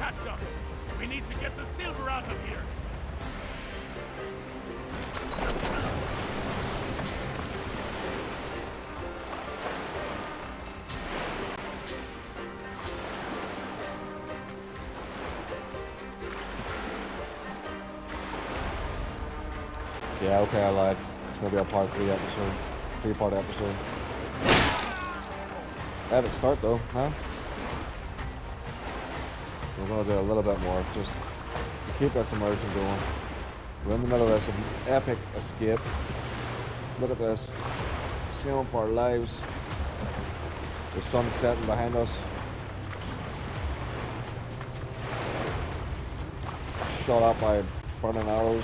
catch us. We need to get the silver out of here. Yeah, okay, I lied. It's gonna be a part 3 episode. 3-part episode. Epic start though, huh? We're gonna do a little bit more, just to keep this immersion going. We're in the middle of this epic escape. Look at this. Sailing for our lives. The sun setting behind us. Shot up by burning arrows.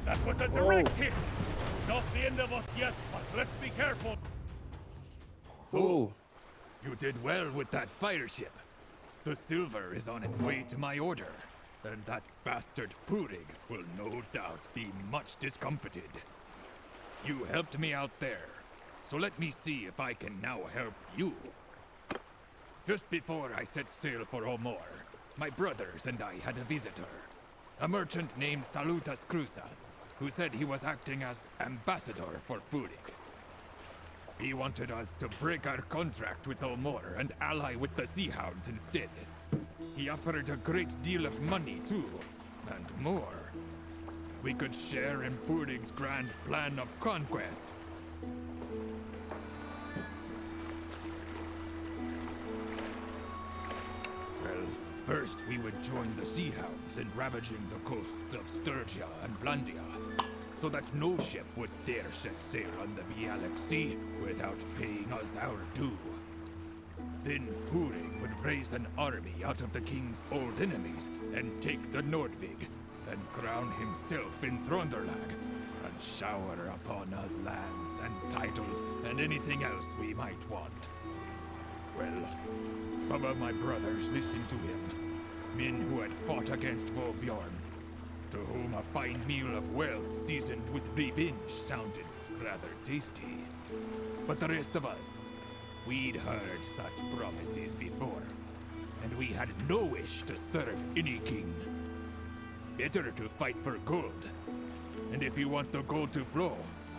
That was a direct hit! Not the end of us yet, but let's be careful! So, you did well with that fire ship. The silver is on its way to my order, and that bastard Purig will no doubt be much discomfited. You helped me out there, so let me see if I can now help you. Just before I set sail for Omor, my brothers and I had a visitor. A merchant named Salutas Cruzas, who said he was acting as ambassador for Purig. He wanted us to break our contract with Omor and ally with the Sea Hounds instead. He offered a great deal of money too, and more. We could share in Purig's grand plan of conquest. Well, first we would join the Sea Hounds in ravaging the coasts of Sturgia and Blandia, so that no ship would dare set sail on the Bialik Sea without paying us our due. Then Purig would raise an army out of the king's old enemies and take the Nordvig, and crown himself in Thronderlag, and shower upon us lands and titles and anything else we might want. Well, some of my brothers listened to him, men who had fought against Vobjorn, to whom a fine meal of wealth seasoned with revenge sounded rather tasty. But the rest of us, we'd heard such promises before, and we had no wish to serve any king. Better to fight for gold, and if you want the gold to flow,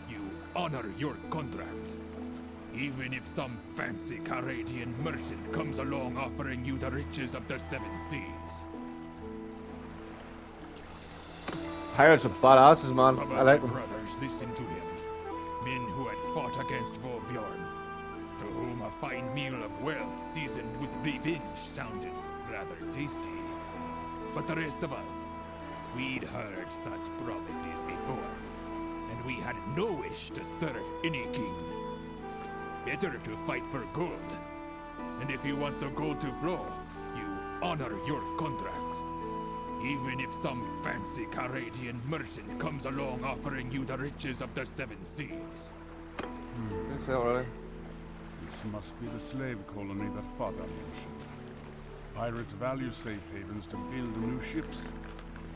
you honor your contracts. Even if some fancy Caradian merchant comes along offering you the riches of the Seven Seas. Pirates are badasses, man. Some I of like my them. brothers listened to him, men who had fought against Vobjorn, to whom a fine meal of wealth seasoned with revenge sounded rather tasty. But the rest of us, we'd heard such promises before, and we had no wish to serve any king. Better to fight for gold, and if you want the gold to flow, you honor your contracts. Even if some fancy Caradian merchant comes along offering you the riches of the Seven Seas. Is that right? This must be the slave colony that Father mentioned. Pirates value safe havens to build new ships.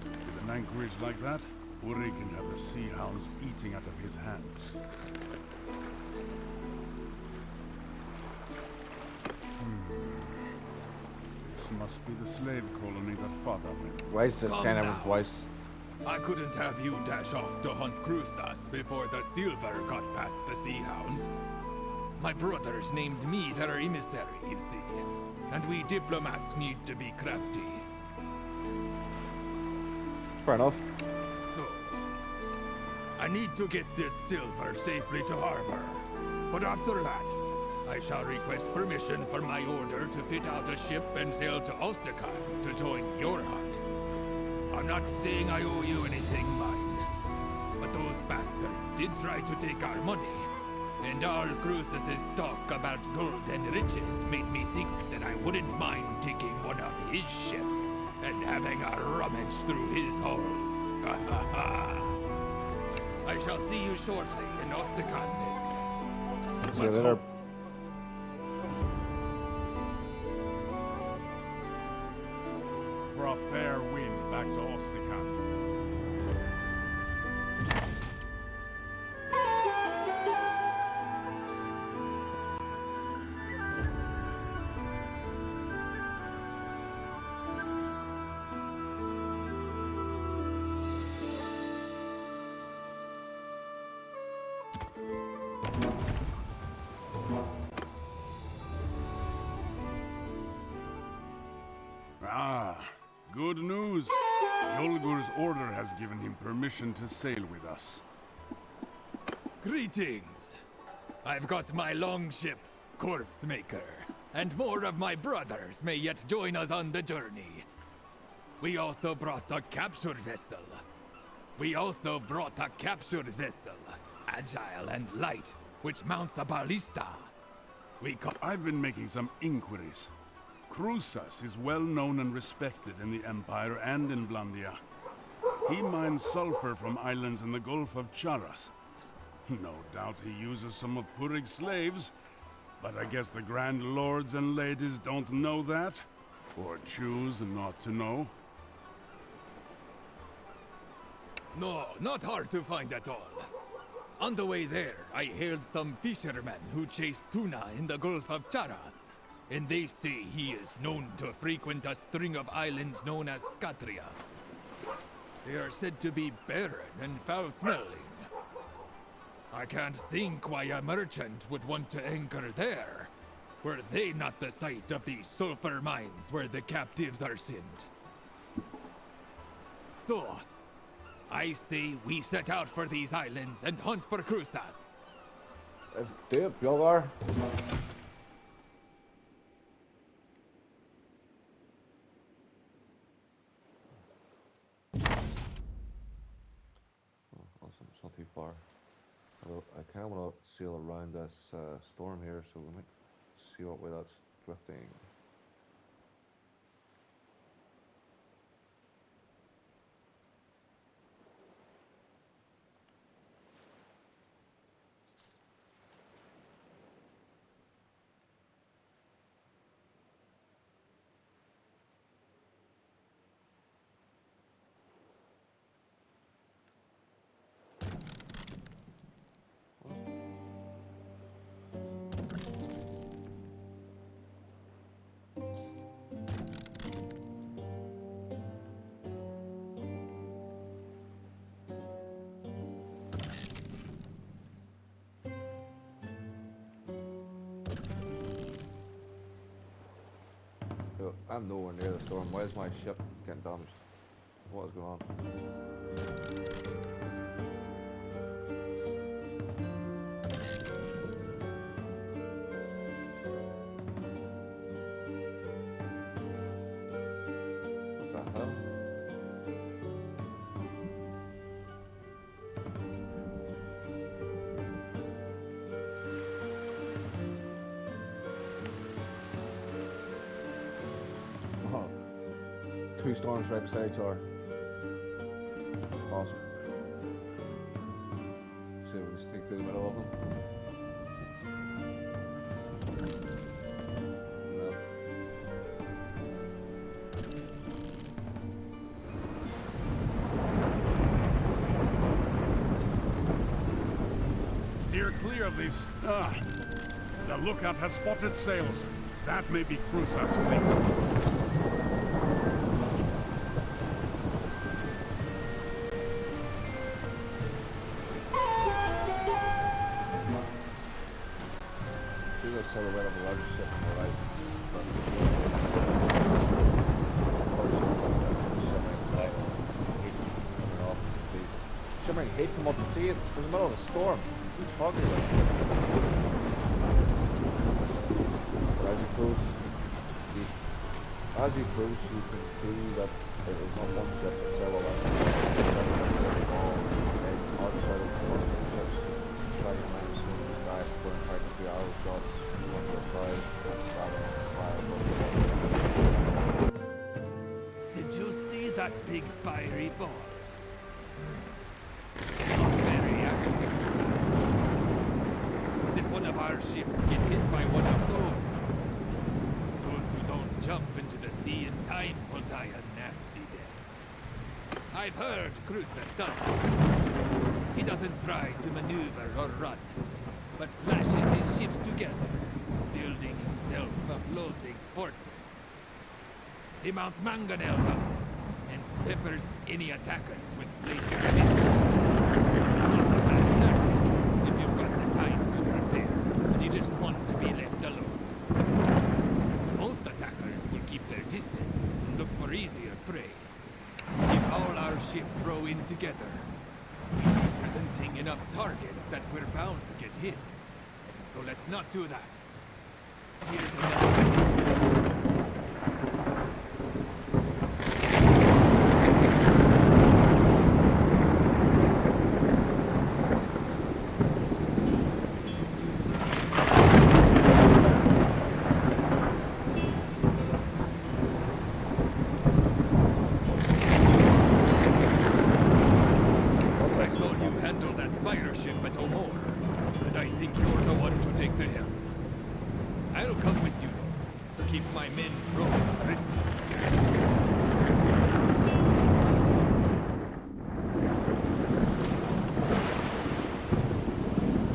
With an anchorage like that, Purig can have the Sea Hounds eating out of his hands. This must be the slave colony that Father mentioned. Why is this Come saying now. everyone's voice? I couldn't have you dash off to hunt Cruces before the silver got past the Sea Hounds. My brothers named me their emissary, you see. And we diplomats need to be crafty. Fair enough. So, I need to get this silver safely to harbor. But after that, I shall request permission from my order to fit out a ship and sail to Ostrakan to join your hunt. I'm not saying I owe you anything, mind. But those bastards did try to take our money. And all Cruces' talk about gold and riches made me think that I wouldn't mind taking one of his ships and having a rummage through his holds. I shall see you shortly in Ostrakan then. See you later. For a fair wind back to Ostrakan. Ah, good news. Yolgur's order has given him permission to sail with us. Greetings! I've got my longship, Corpse Maker, and more of my brothers may yet join us on the journey. We also brought a captured vessel. Agile and light, which mounts a ballista. I've been making some inquiries. Cruces is well known and respected in the Empire and in Vlandia. He mines sulfur from islands in the Gulf of Charas. No doubt he uses some of Purig's slaves, but I guess the Grand Lords and Ladies don't know that, or choose not to know. No, not hard to find at all. On the way there, I hailed some fishermen who chase tuna in the Gulf of Charas, and they say he is known to frequent a string of islands known as Scatrias. They are said to be barren and foul-smelling. I can't think why a merchant would want to anchor there. Were they not the site of these sulfur mines where the captives are sent? So, I say we set out for these islands and hunt for Cruces. Let's do it, Bjolvar. Awesome, it's not too far. Although I kind of want to sail around this storm here, so we might see what way that's drifting. So I'm nowhere near the storm. Why is my ship getting damaged? What is going on? What the hell? Oh, two storms right beside each other. Awesome. See if we can sneak through the middle of them. No. Steer clear of these. Ah! The lookout has spotted sails. That may be Cruces' fleet. hate come up to see it. There's a middle of a storm. Who's talking about? But as you cruise, you can see that it is not one ship, but several others. All outside of one of the ships, flying around in the sky, going practically arrow shots, one to fire, and stabbing on fire. Did you see that big fiery ball? Not very accurate. But if one of our ships get hit by one of those who don't jump into the sea in time will die a nasty death. I've heard Cruster does this. He doesn't try to maneuver or run, but lashes his ships together, building himself a floating fortress. He mounts mangonels up and peppers any attackers with flaming hits. Not a bad tactic if you've got the time to prepare and you just want to be left alone. Most attackers will keep their distance and look for easier prey. If all our ships row in together, we'll be presenting enough targets that we're bound to get hit. So let's not do that. Here's another idea. I'll come with you, though, to keep my men rowing briskly.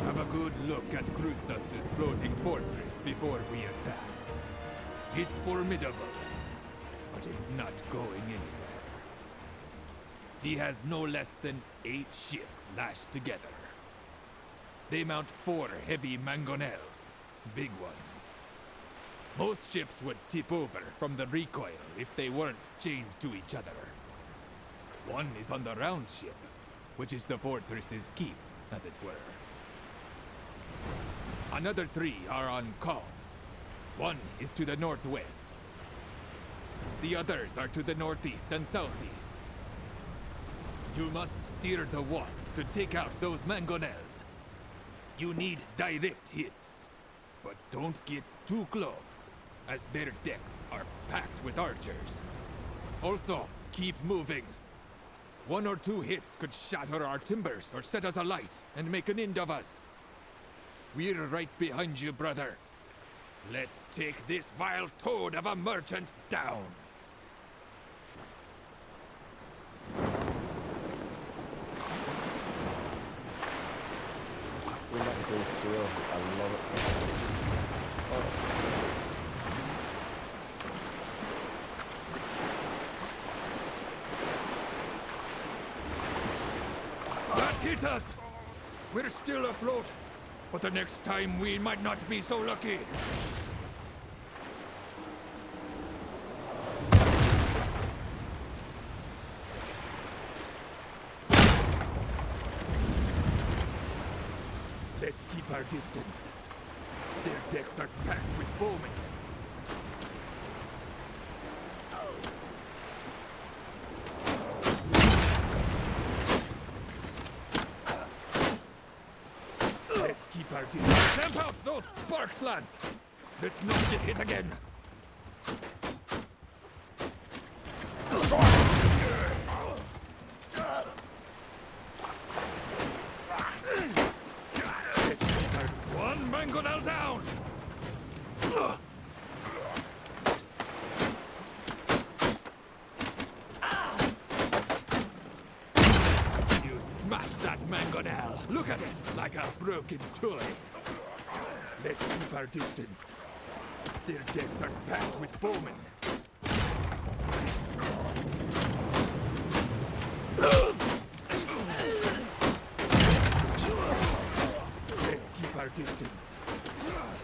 Have a good look at Krustas' floating fortress before we attack. It's formidable, but it's not going anywhere. He has no less than 8 ships lashed together. They mount 4 heavy mangonels, big ones. Most ships would tip over from the recoil if they weren't chained to each other. One is on the round ship, which is the fortress's keep, as it were. Another 3 are on calms. One is to the northwest. The others are to the northeast and southeast. You must steer the Wasp to take out those mangonels. You need direct hits, but don't get too close, as their decks are packed with archers. Also, keep moving. 1 or 2 hits could shatter our timbers or set us alight and make an end of us. We're right behind you, brother. Let's take this vile toad of a merchant down. We let go sail. I love it. That hit us! We're still afloat, but the next time we might not be so lucky. Let's keep our distance. Their decks are packed with bowmen. Let's keep our distance. Stamp out those sparks, lads! Let's not get hit again. One mangonel down! You smashed that mangonel! Look at it, like a broken toy! Let's keep our distance. Their decks are packed with bowmen. Let's keep our distance.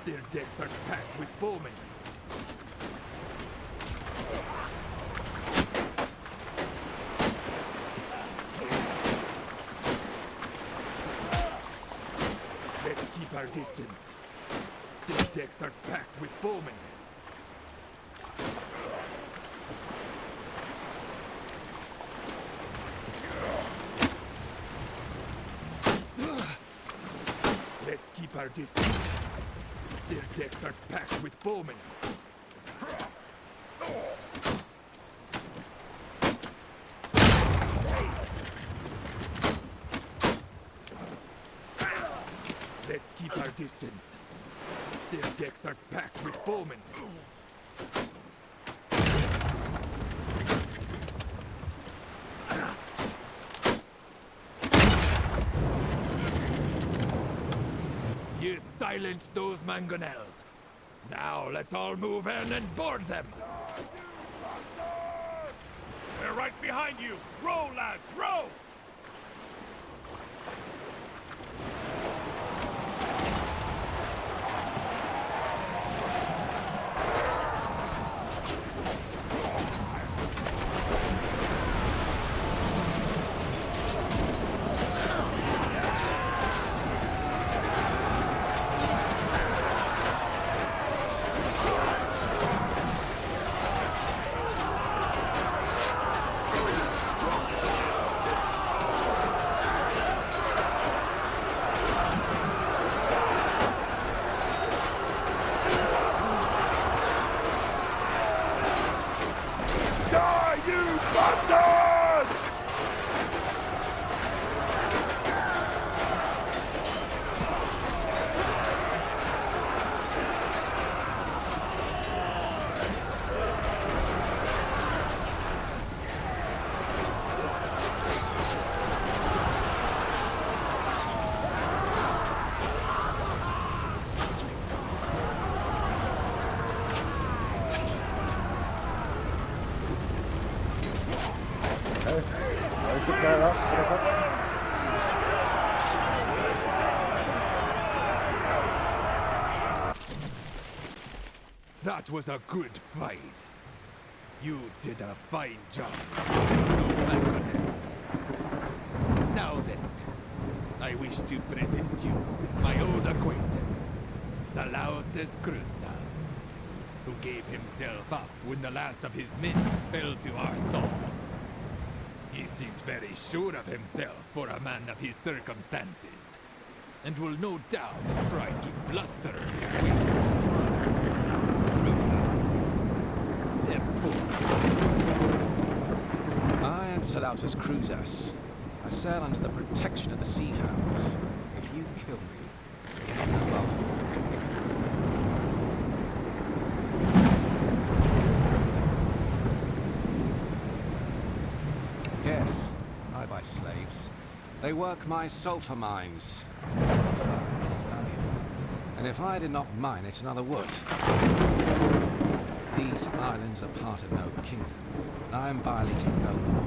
Their decks are packed with bowmen. our distance. These decks are packed with bowmen. Let's keep our distance. Their decks are packed with bowmen. Let's keep our distance. Their decks are packed with bowmen. You silenced those mangonels. Now let's all move in and board them. They're right behind you! Row, lads, row! That was a good fight. You did a fine job killing those mangonels. Now then, I wish to present you with my old acquaintance, Salautus Crusas, who gave himself up when the last of his men fell to our swords. He seems very sure of himself for a man of his circumstances, and will no doubt try to bluster his way to the throne. Step forward. I am Salautus Crusas. I sail under the protection of the Sea Hounds. If you kill me, it will not go well for me. Yes, I buy slaves. They work my sulfur mines. Sulfur is valuable, and if I did not mine it, another would. These islands are part of no kingdom, and I am violating no law.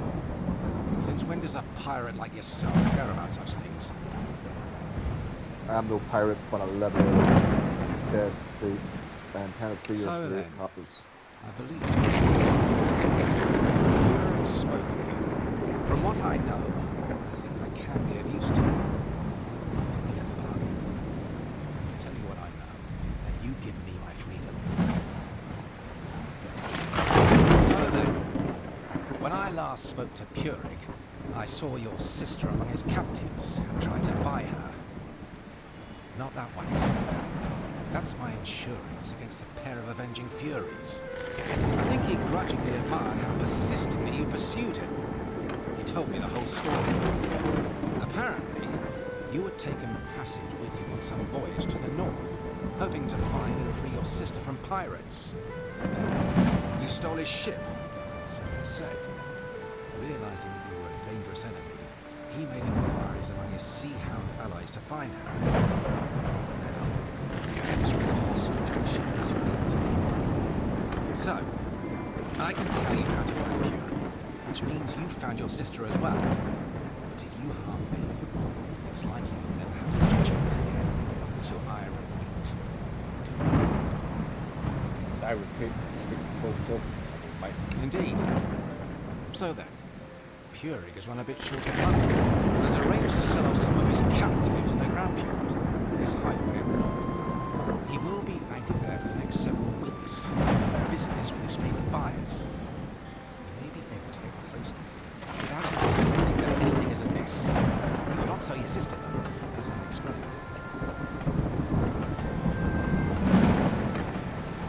Since when does a pirate like yourself care about such things? I am no pirate, but a level dead street and 10 of 3 years So then, copies. I believe Purig spoke of you. From what I know, I think I can be of use to you. But we have a bargain. I tell you what I know, and you give me my freedom. So then, when I last spoke to Purig, I saw your sister among his captives and tried to buy her. Not that one, he said. That's my insurance against a pair of avenging furies. I think he grudgingly admired how persistently you pursued him. He told me the whole story. Apparently, you had taken passage with him on some voyage to the north, hoping to find and free your sister from pirates. Then, you stole his ship, so he said. Realizing that you were a dangerous enemy, he made inquiries among his Sea Hound allies to find her. Now, he keeps her as a hostage on a ship in his fleet. So, I can tell you how to find Purig, which means you found your sister as well. But if you harm me, it's likely you'll never have such a chance again. So I repeat, do not. I repeat, Indeed. So then, Purig has run a bit short of money and has arranged to sell off some of his captives in a ground field. this hideaway in the north. He will be anchored there for the next several weeks, doing business with his favored buyers. We may be able to get close to him without him suspecting that anything is amiss. He will not sell your sister, though, as I explained.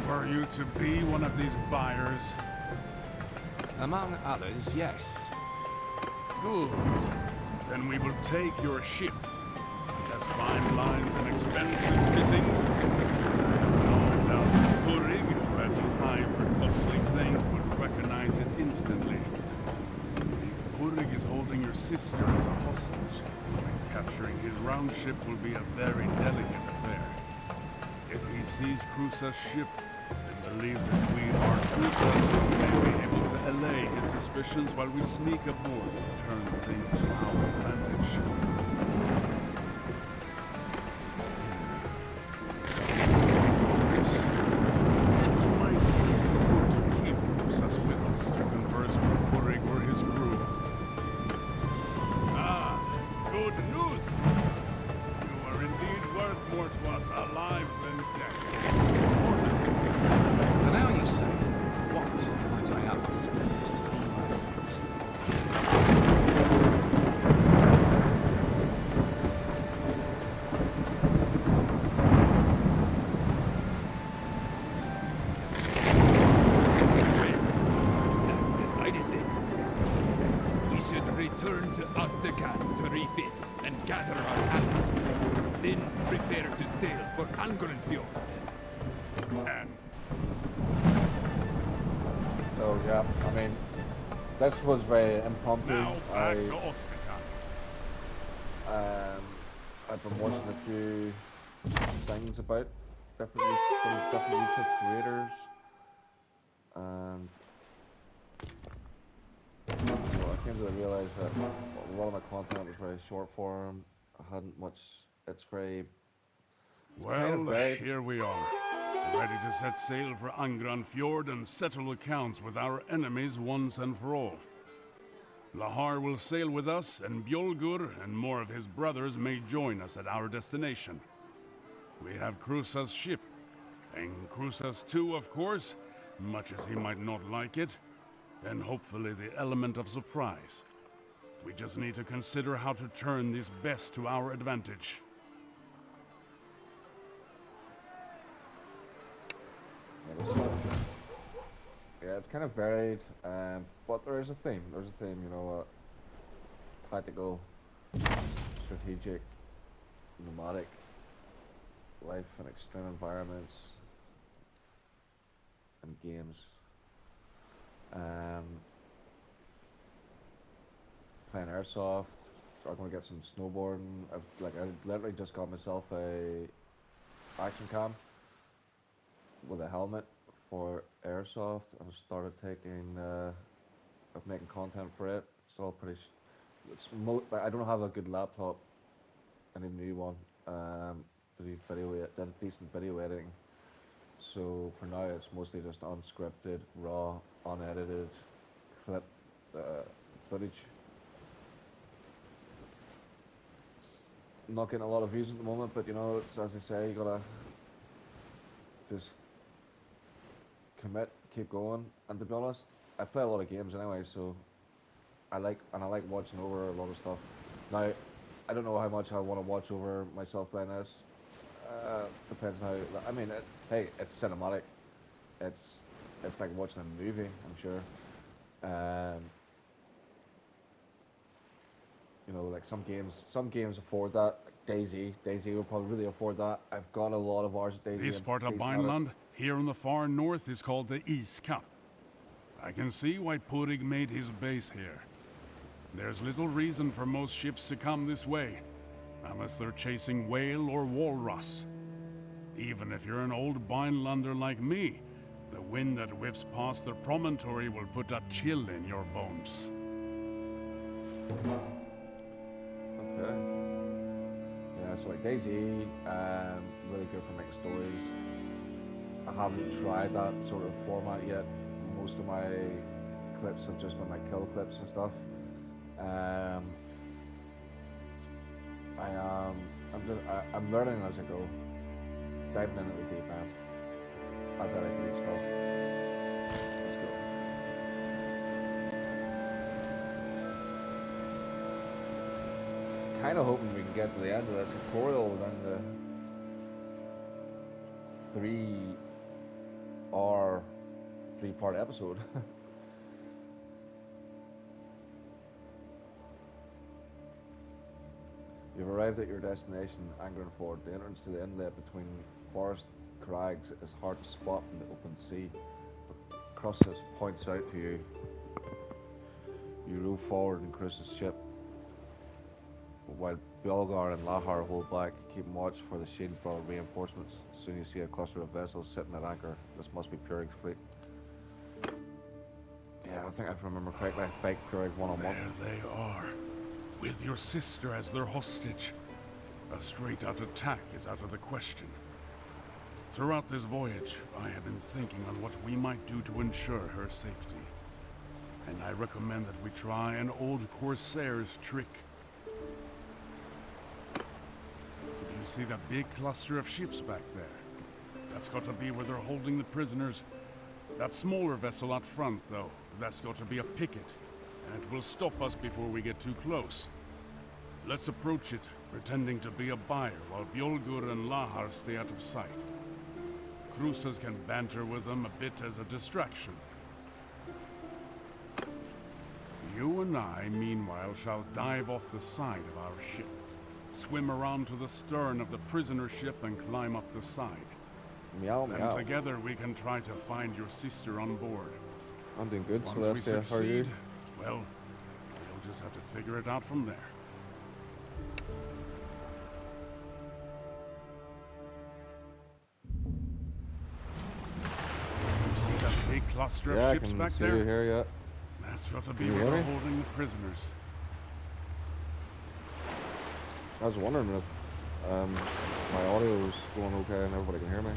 Were you to be one of these buyers? Among others, yes. Good. Then we will take your ship. It has fine lines and expensive fittings. I have no doubt that Purig, who has an eye for costly things, would recognize it instantly. If Purig is holding your sister as a hostage, then capturing his round ship will be a very delicate affair. If he sees Crusa's ship and believes that we are Crusa's, he may be able to allay his suspicions while we sneak aboard and turn things to our advantage. It might be good to keep Crusa's with us to converse with Purig or his crew. Ah, good news, Crusa's. You are indeed worth more to us alive than dead. For now, you say, what, might I ask, is to be my fate? That's decided then. We should return to Ostrakan to refit and gather our allies. Then prepare to sail for Angolanfjord. And So yeah, I mean, this was very impromptu. now back to Ostrakan. I've been watching a few things about different YouTube creators, and I came to realize that a lot of my content was very short form. I hadn't much. It's very Well, vague. here we are, ready to set sail for Angolanfjord and settle accounts with our enemies once and for all. Lahar will sail with us, and Bjolgur and more of his brothers may join us at our destination. We have Crusa's ship, and Crusa's too, of course, much as he might not like it, and hopefully the element of surprise. We just need to consider how to turn this best to our advantage. Yeah, it's kind of varied, but there is a theme. There's a theme, you know, tactical, strategic, nomadic life in extreme environments and games. Playing airsoft, so I'm gonna get some snowboarding. I literally just got myself a action cam with a helmet for airsoft. I started taking, of making content for it. It's all pretty. Like, I don't have a good laptop, I need a new one, to do decent video editing. So for now, it's mostly just unscripted, raw, unedited clip footage. Not getting a lot of views at the moment, but you know, it's, as I say, you gotta just commit, keep going. And to be honest, I play a lot of games anyway, so I like watching over a lot of stuff. Now, I don't know how much I want to watch over myself playing this. Depends how. I mean, hey, it's cinematic. It's like watching a movie, I'm sure. You know, like some games afford that. Daisy will probably really afford that. I've got a lot of hours of Daisy. This part of Bannerlord, here in the far north, is called the East Cap. I can see why Purig made his base here. There's little reason for most ships to come this way, unless they're chasing whale or walrus. Even if you're an old Bannerlander like me, the wind that whips past the promontory will put a chill in your bones. Okay. Yeah, so like Daisy, really good for making stories. I haven't tried that sort of format yet. Most of my clips have just been like kill clips and stuff. I'm learning as I go, diving into the deep end as I like new stuff. Let's go. Kind of hoping we can get to the end of this tutorial within the 3-hour 3-part episode. You've arrived at your destination, Ford. The entrance to the inlet between forest crags is hard to spot in the open sea, but Crosses points out to you. You row forward and cruise the ship, while Gunnar and Lahar hold back, keeping watch for the shield for reinforcements. Soon you see a cluster of vessels sitting at anchor. This must be Purig's fleet. Yeah, I think if I remember correctly, I fight Purig one-on-one. There they are, with your sister as their hostage. A straight-out attack is out of the question. Throughout this voyage, I have been thinking on what we might do to ensure her safety. And I recommend that we try an old Corsair's trick. Do you see that big cluster of ships back there? That's got to be where they're holding the prisoners. That smaller vessel out front, though, that's got to be a picket. And it will stop us before we get too close. Let's approach it, pretending to be a buyer, while Gunnar and Lahar stay out of sight. Cruces can banter with them a bit as a distraction. You and I, meanwhile, shall dive off the side of our ship, swim around to the stern of the prisoner ship and climb up the side. Meow, Then meow. together we can try to find your sister on board. I'm doing good, Once we Celestia. How are you? succeed, well, we'll just have to figure it out from there. You see that big cluster Yeah, of I ships can back see you there? here, yeah. That's got to be Can you where hear they're me? holding the prisoners. I was wondering if my audio is going okay and everybody can hear me.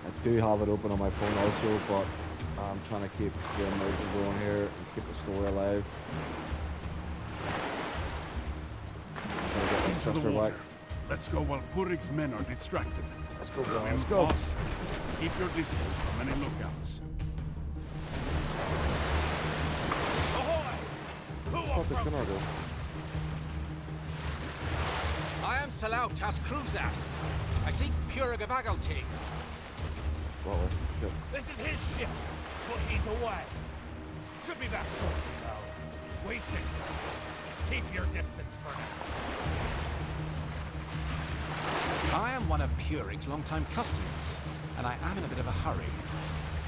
I do have it open on my phone also, but I'm trying to keep the immersion going here and keep the story alive. Trying to get my Into the sister water. back. Let's go while Purig's men are distracted. Let's go, Swim let's go. fast. Keep your distance from any lookouts. Ahoy! Who What the approaches? Gunnar do? I am Salautas Cruzas. I seek Purig of Agoting. What way? Shit. This is his ship, but he's away. Should be back shortly, though. Wasting. Keep your distance for now. I am one of Purig's long-time customers, and I am in a bit of a hurry.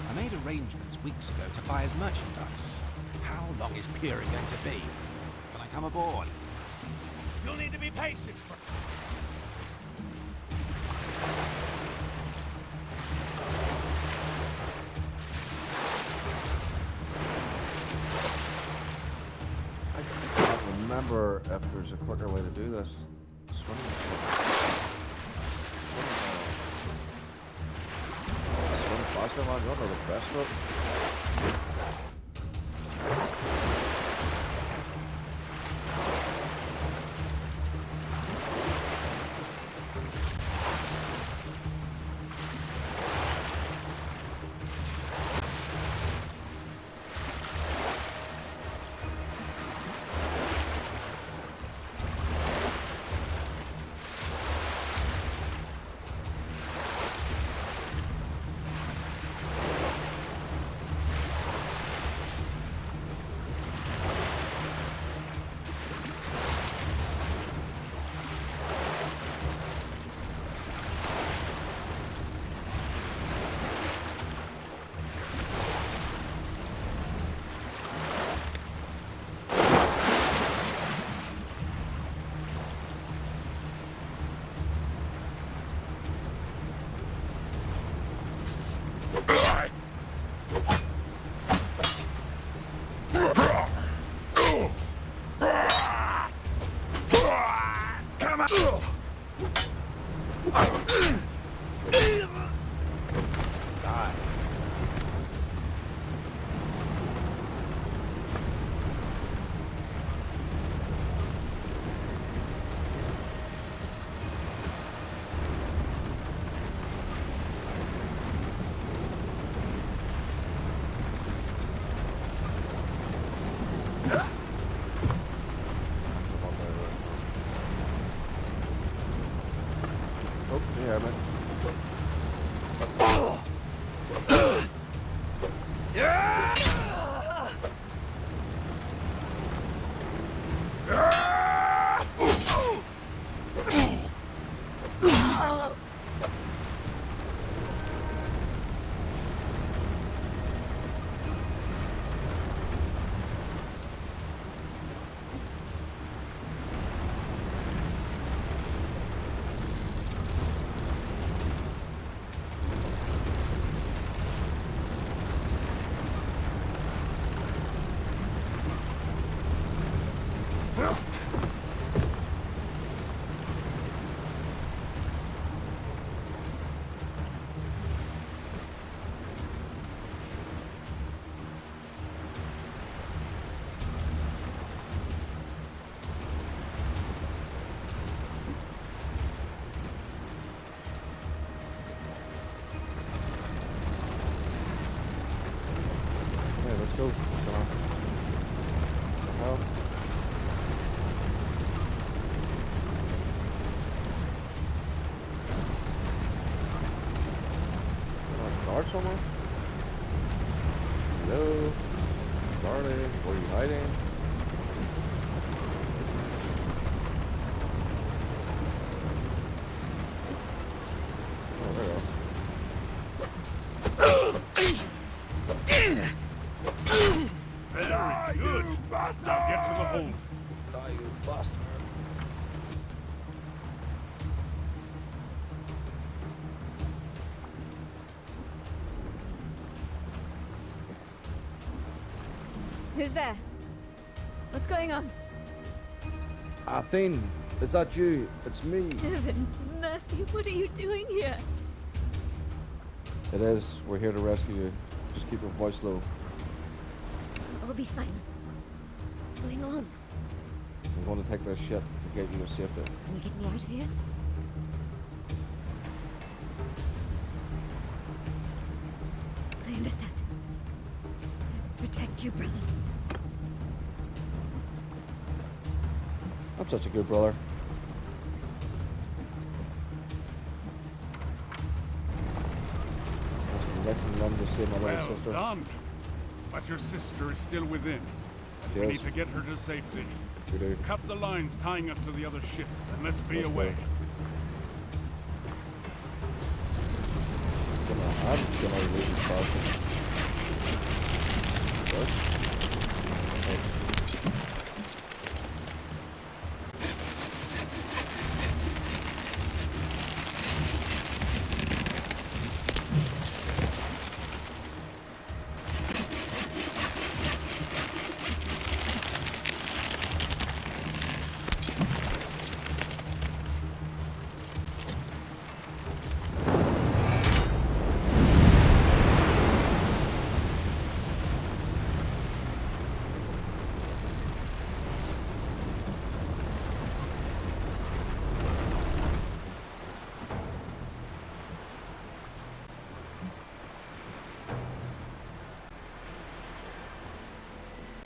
I made arrangements weeks ago to buy his merchandise. How long is Purig going to be? Can I come aboard? You'll need to be patient for... I can't remember if there's a quicker way to do this. Swimming faster, man. You don't know the best route. Oh, yeah, man. Yeah, let's go. Come on. What the hell? Guard somewhere? Hello? Guarded? Where are you hiding? Oh, there we go. Very good. Now get to the hold. Die, you bastard. Who's there? What's going on? Athene, is that you? It's me. Heavens, mercy, what are you doing here? It is. We're here to rescue you. Just keep your voice low. I'll be silent. What's going on? I'm going to take this ship to get you to safety. Can you get me out of here? I understand. Protect you, brother. I'm such a good brother. Run to save my little Well sister. done. But your sister is still within. We Yes. need to get her to safety. We do. Cut the lines tying us to the other ship, and let's be Let's away. go. I'm gonna leave this fast.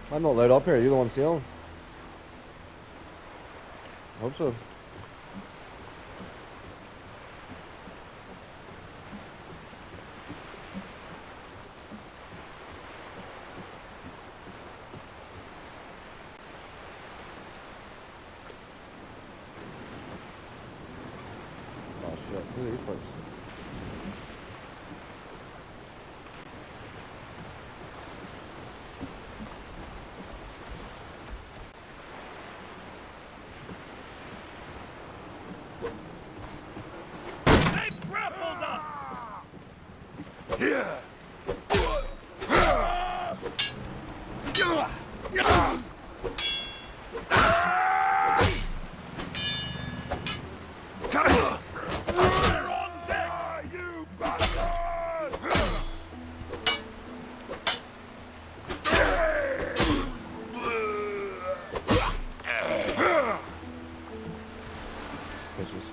I'm not loud up here, you're the one sailing. I hope so. Oh shit, who are these folks? They grappled us! They're on deck! You bastard! Bitches.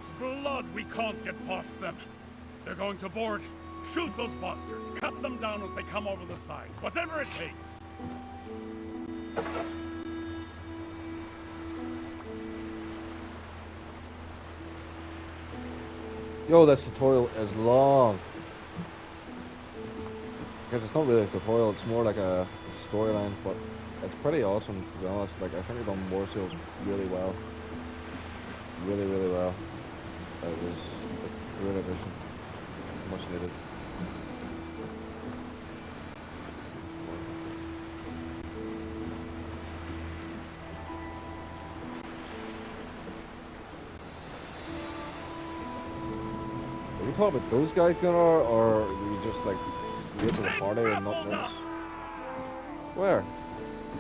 God's blood, we can't get past them. They're going to board. Shoot those bastards. Cut them down as they come over the side. Whatever it takes. Yo, this tutorial is long. Because it's not really a tutorial, it's more like a storyline, but it's pretty awesome to be honest. Like, I think they've done war seals really well. Really, really well. It was a great addition. Much needed. Are you talking about those guys, Gunnar, or are you just like late to the party and not know? Where?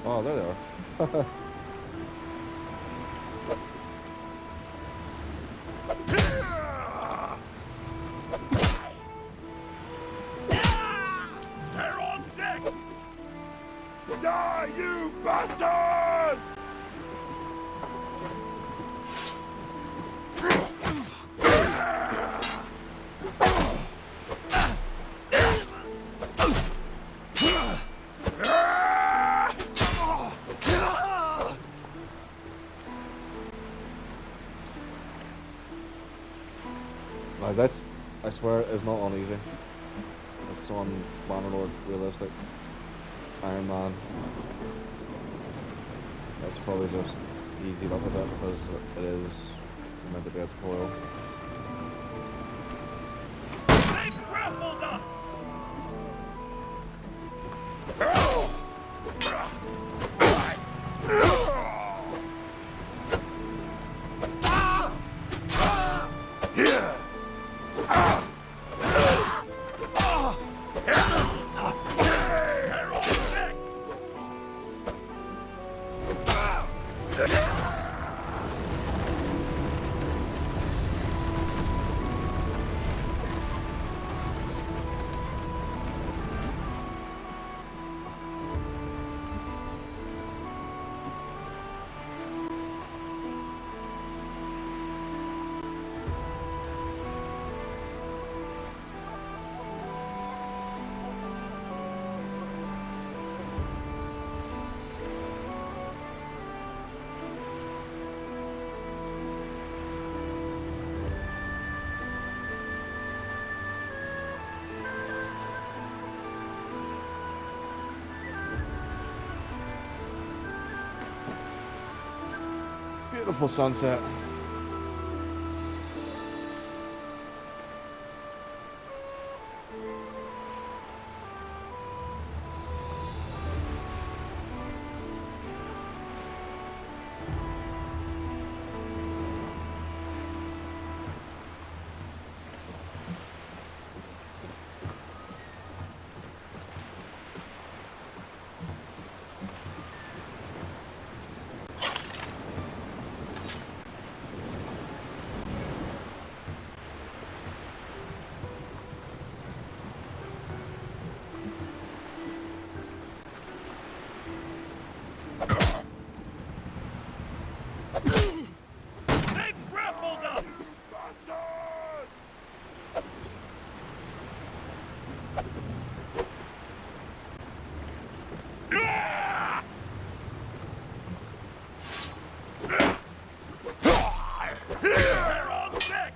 Oh, there they are. They're on deck! Die, you bastards! Now this, I swear, is not uneasy. It's on Bannerlord realistic. Iron Man. That's probably just easy up a bit because it is meant to be a tutorial. They've grappled us! Beautiful sunset. They've grappled us! They're on deck!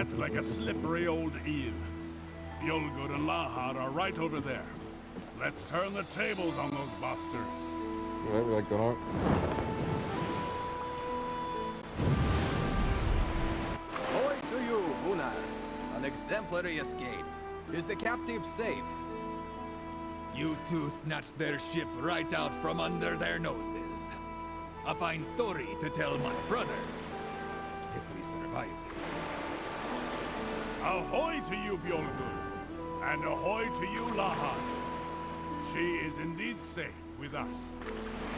net like a slippery old eel. Gunnar and Lahar are right over there. Let's turn the tables on those bastards. Right, we like Gunnar. Ahoy to you, Gunnar. An exemplary escape. Is the captive safe? You two snatched their ship right out from under their noses. A fine story to tell my brothers. If we survive this. Ahoy to you, Bjolgur. And ahoy to you, Lahar. She is indeed safe with us.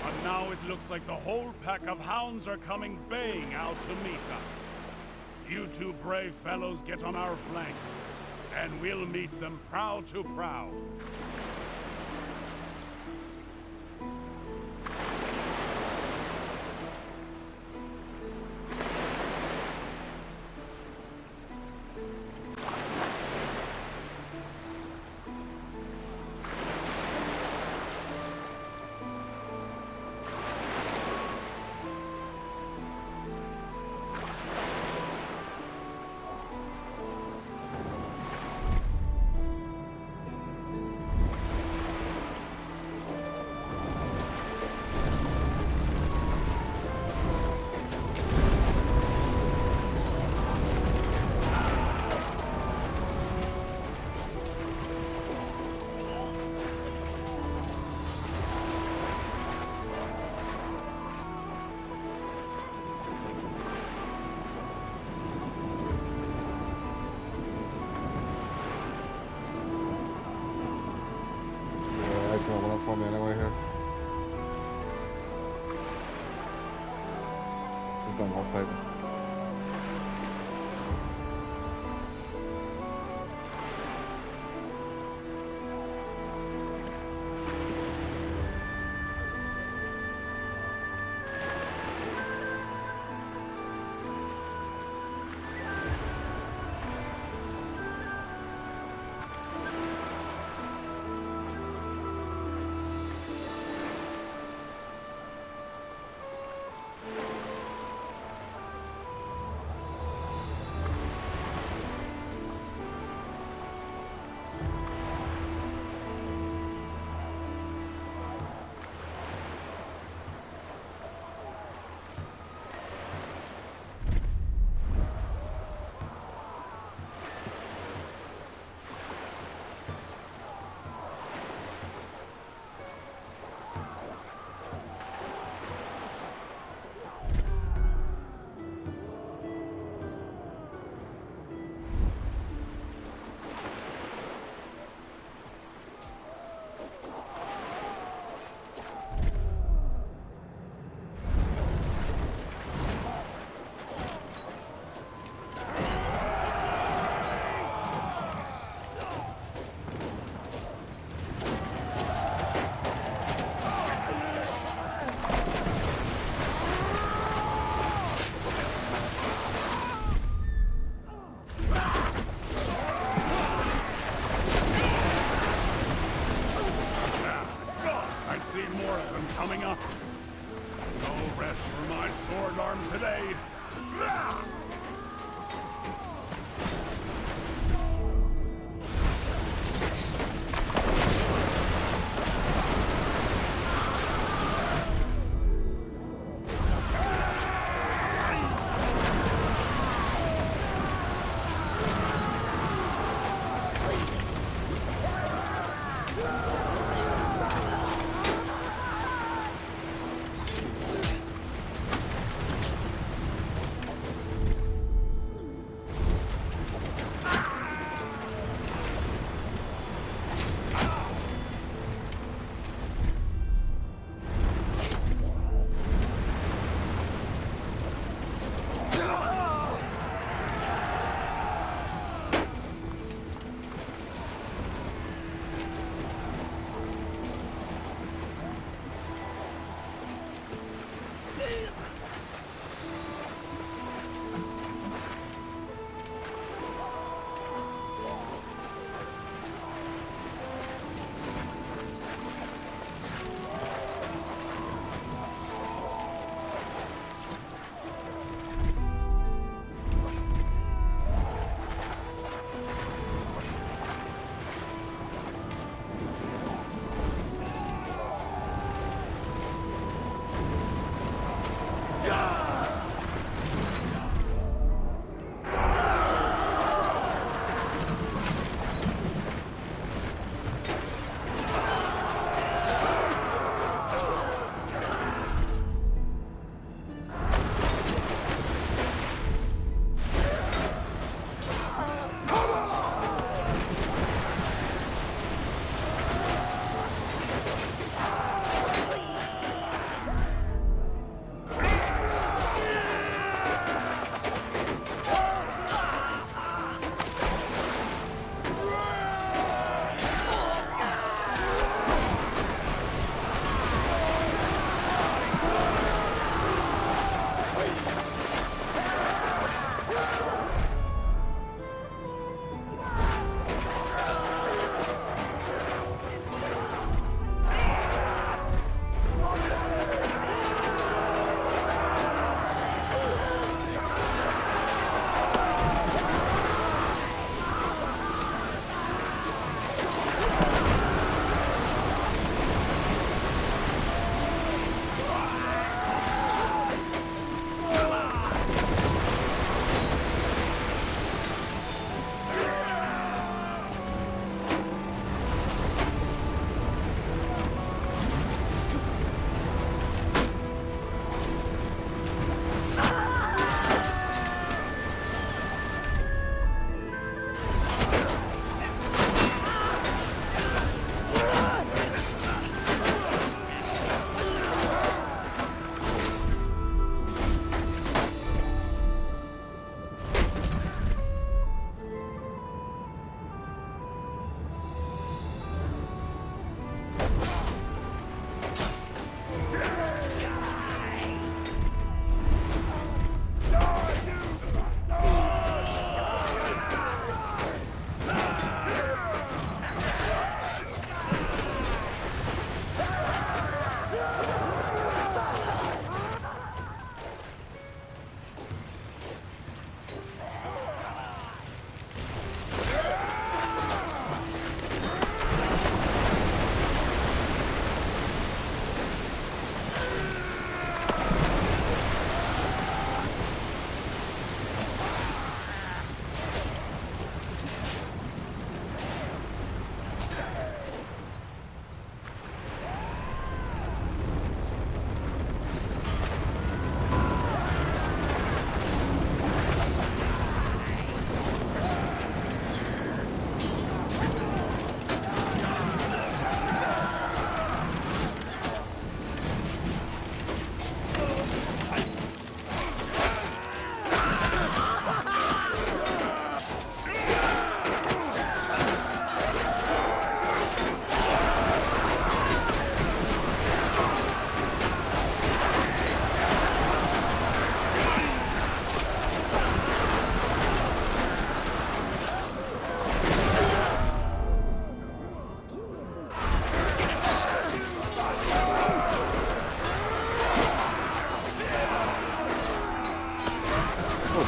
But now it looks like the whole pack of hounds are coming baying out to meet us. You two brave fellows get on our flanks, and we'll meet them prow to prow. For me anyway here. We've done more fighting. Coming up. No rest for my sword arm today.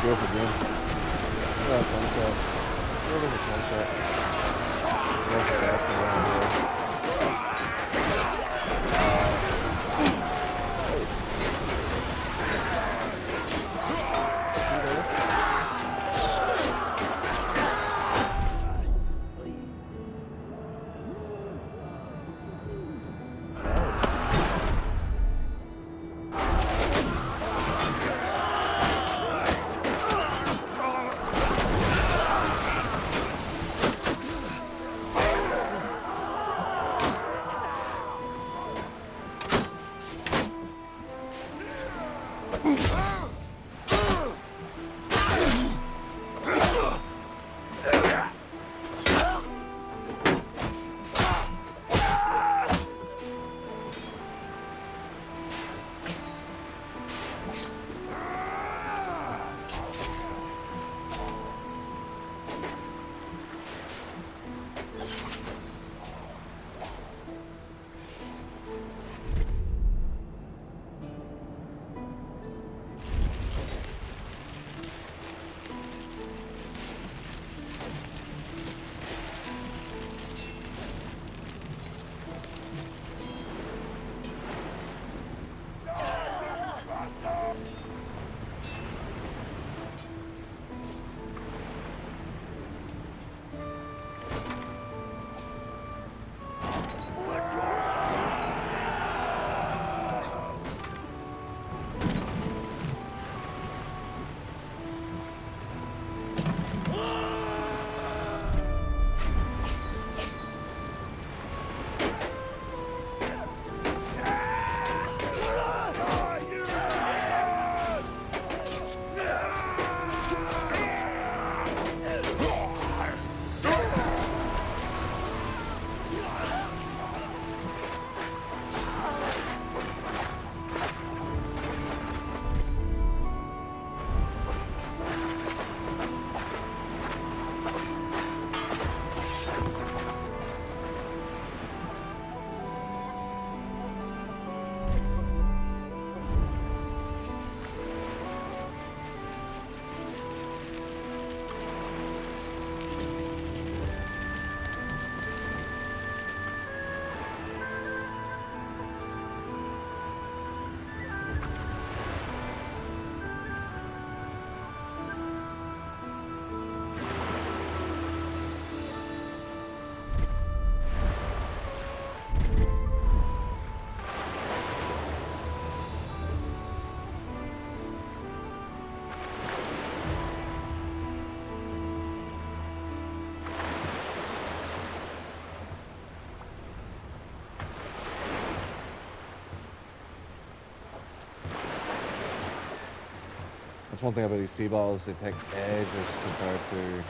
go for game. Yeah, sunset. Where was the sunset? That's the back around here. That's one thing about these sea battles, they take ages compared to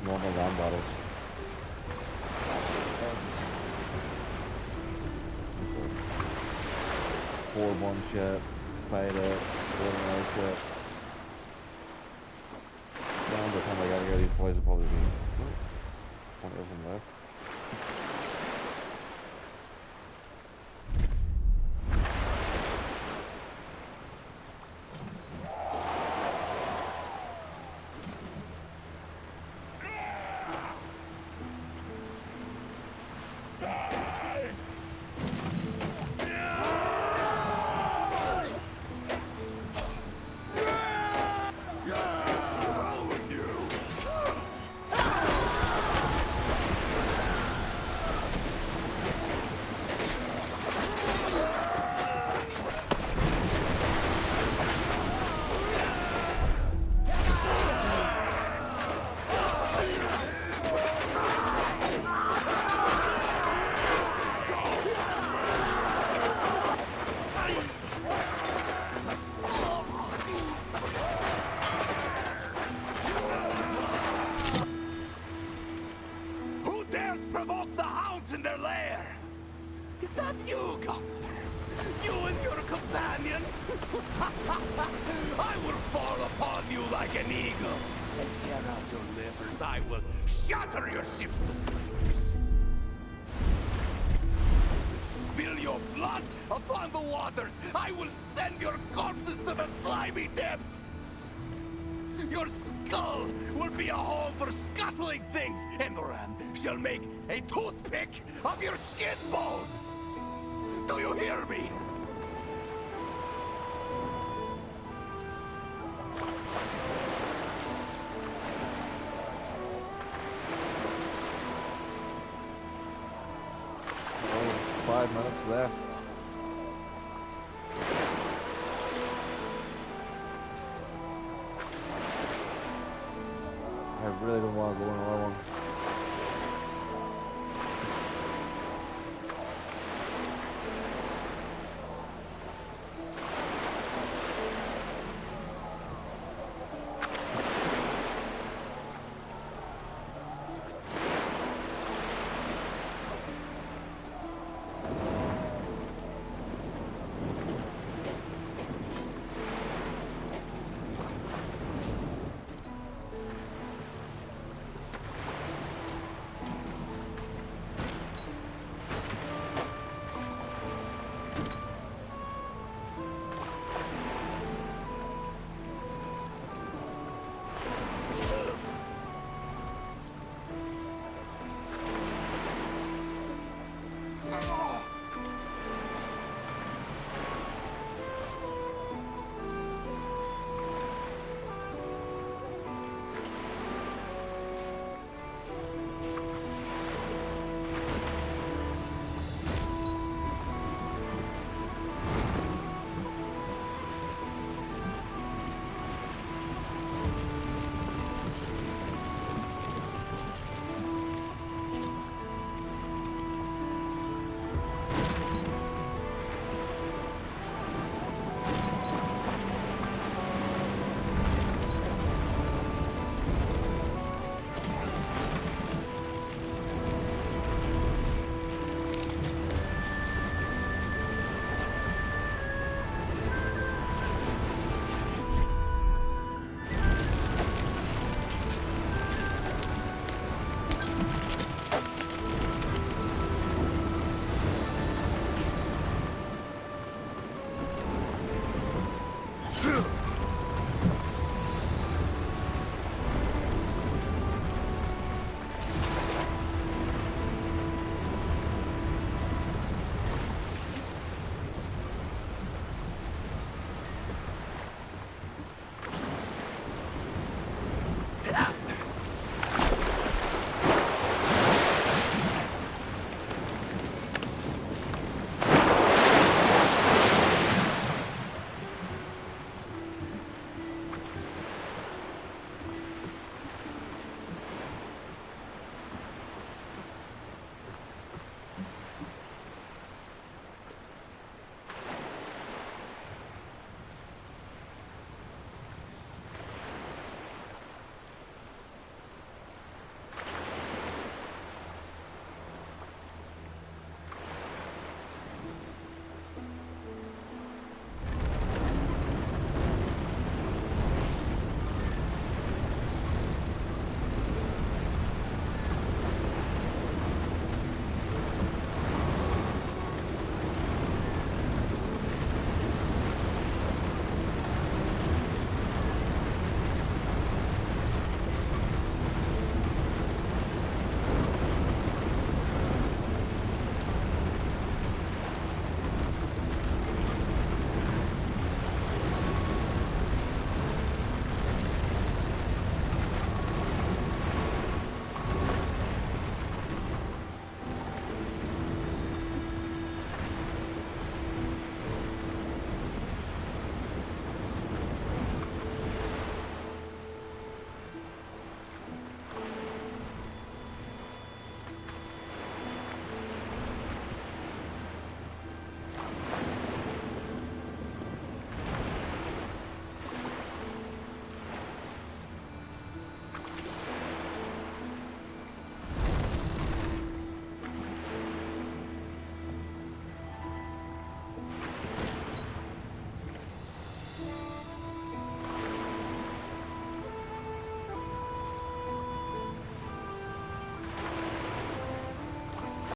normal land battles. 4-1 ship, fight it, 4-1 ship. Down the time I gotta go, these boys will probably be 1 of them left. Provoke the hounds in their lair! Is that you, Gunnar? You and your companion? I will fall upon you like an eagle and tear out your livers. I will shatter your ships to splinters. Spill your blood upon the waters! I will send your corpses to the slimy depths! Your skull will be a home for scuttling things! Endoran shall make a toothpick of your shin bone! Do you hear me? Only 5 minutes left. I really don't want to go on another one.